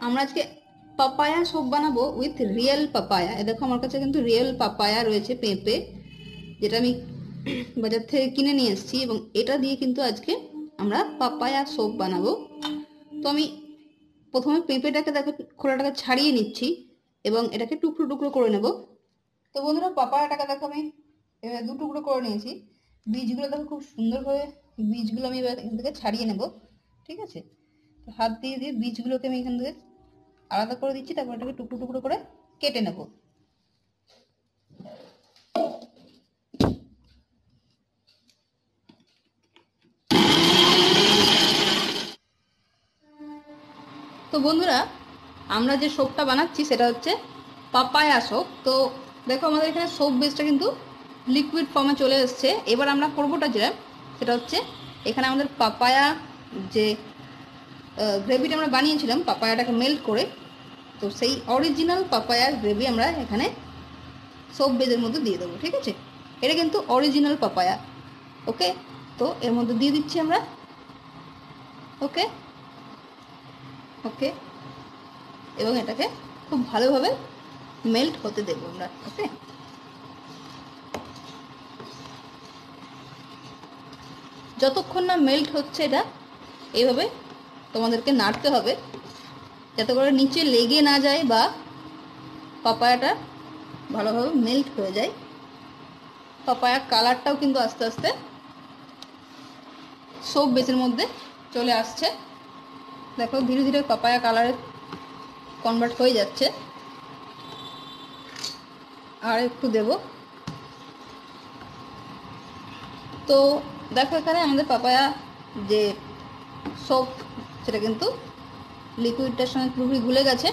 আমরা আজকে papaya soap বানাবো উইথ রিয়েল পাপায়া। দেখো আমার কাছে কিন্তু রিয়েল পাপায়া রয়েছে, পেঁপে, যেটা আমি বাজার থেকে কিনে নিয়ে এসেছি, এবং এটা দিয়ে কিন্তু আজকে আমরা পাপায়া সোপ বানাবো। তো আমি প্রথমে পেঁপেটাকে দেখো খোলাটাকে ছাড়িয়ে নিচ্ছি এবং এটাকে টুকরো টুকরো করে নেব। তো বন্ধুরা, পাপায়াটাকে দেখো আমি দু টুকরো করে নিয়েছি। বীজগুলো দেখো খুব সুন্দরভাবে, বীজগুলো আমি এবার এখান থেকে ছাড়িয়ে নেব। ঠিক আছে, তো হাত দিয়ে দিয়ে বীজগুলোকে আমি এখান থেকে আলাদা করে দিচ্ছি, তারপর এটাকে টুকরো টুকরো করে কেটে নেব। তো বন্ধুরা, আমরা যে সোপটা বানাচ্ছি সেটা হচ্ছে পাপায়া সোপ। তো দেখো আমাদের এখানে সোপ বেসটা কিন্তু লিকুইড ফর্মে চলে এসছে। এবার আমরা করবোটা যেটা, সেটা হচ্ছে এখানে আমাদের পাপায়া যে গ্রেভিটা আমরা বানিয়েছিলাম পাপায়াটাকে মেল্ট করে, তো সেই অরিজিনাল পাপায়ার গ্রেভি আমরা এখানে সোপ বেজের মধ্যে দিয়ে দেবো। ঠিক আছে, এটা কিন্তু অরিজিনাল পাপায়া। ওকে, তো এর মধ্যে দিয়ে দিচ্ছি আমরা। ওকে ওকে, এবং এটাকে খুব ভালোভাবে মেল্ট হতে দেবো আমরা। ওকে, যতক্ষণ না মেল্ট হচ্ছে এটা এইভাবে তোমাদেরকে নাড়তে হবে, যাতে করে নিচে লেগে না যায় বা পাপায়াটা ভালোভাবে মেল্ট হয়ে যায়। পাপায়ার কালারটাও কিন্তু আস্তে আস্তে সোপ বেসের মধ্যে চলে আসছে। দেখো ধীরে ধীরে পাপায়া কালারে কনভার্ট হয়ে যাচ্ছে। আর একটু দেব। তো দেখো এখানে আমাদের পাপায়া যে সোপ, সেটা কিন্তু লিকুইডটার সঙ্গে পুরোপুরি গুলে গেছে।